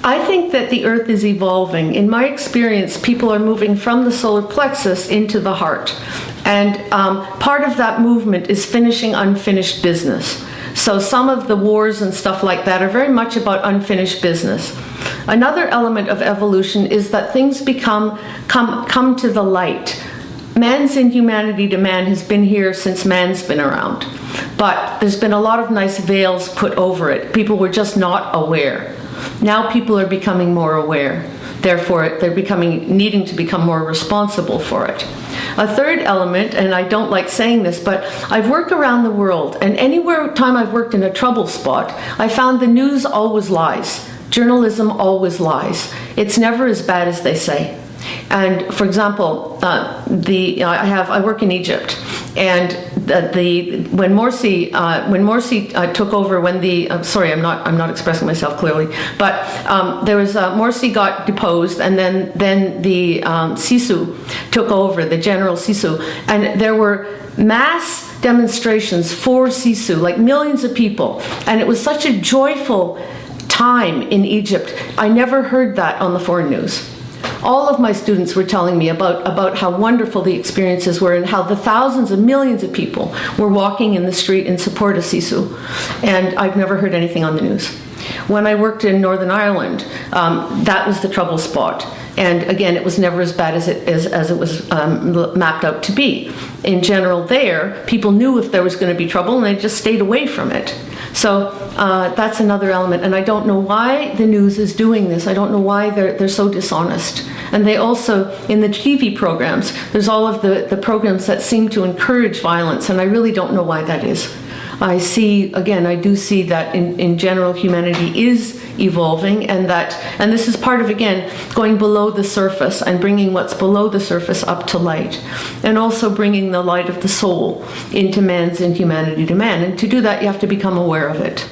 I think that the earth is evolving. In my experience, people are moving from the solar plexus into the heart. And part of that movement is finishing unfinished business. So some of the wars and stuff like that are very much about unfinished business. Another element of evolution is that things come to the light. Man's inhumanity to man has been here since man's been around. But there's been a lot of nice veils put over it. People were just not aware. Now people are becoming more aware. Therefore, they're needing to become more responsible for it. A third element, and I don't like saying this, but I've worked around the world, and time I've worked in a trouble spot, I found the news always lies. Journalism always lies. It's never as bad as they say. And for example, I work in Egypt, and when Morsi took over, sorry, I'm not expressing myself clearly, but Morsi got deposed, and then the Sisu took over, the General Sisu, and there were mass demonstrations for Sisu, like millions of people, and it was such a joyful time in Egypt. I never heard that on the foreign news. All of my students were telling me about how wonderful the experiences were and how the thousands and millions of people were walking in the street in support of Sisu. And I've never heard anything on the news. When I worked in Northern Ireland, that was the trouble spot. And again, it was never as bad as it was mapped out to be. In general there, people knew if there was going to be trouble and they just stayed away from it. So that's another element, and I don't know why the news is doing this. I don't know why they're so dishonest. And they also, in the TV programs, there's all of the programs that seem to encourage violence, and I really don't know why that is. I do see that in general humanity is evolving, and this is part of, again, going below the surface and bringing what's below the surface up to light, and also bringing the light of the soul into man's inhumanity to man. And to do that, you have to become aware of it.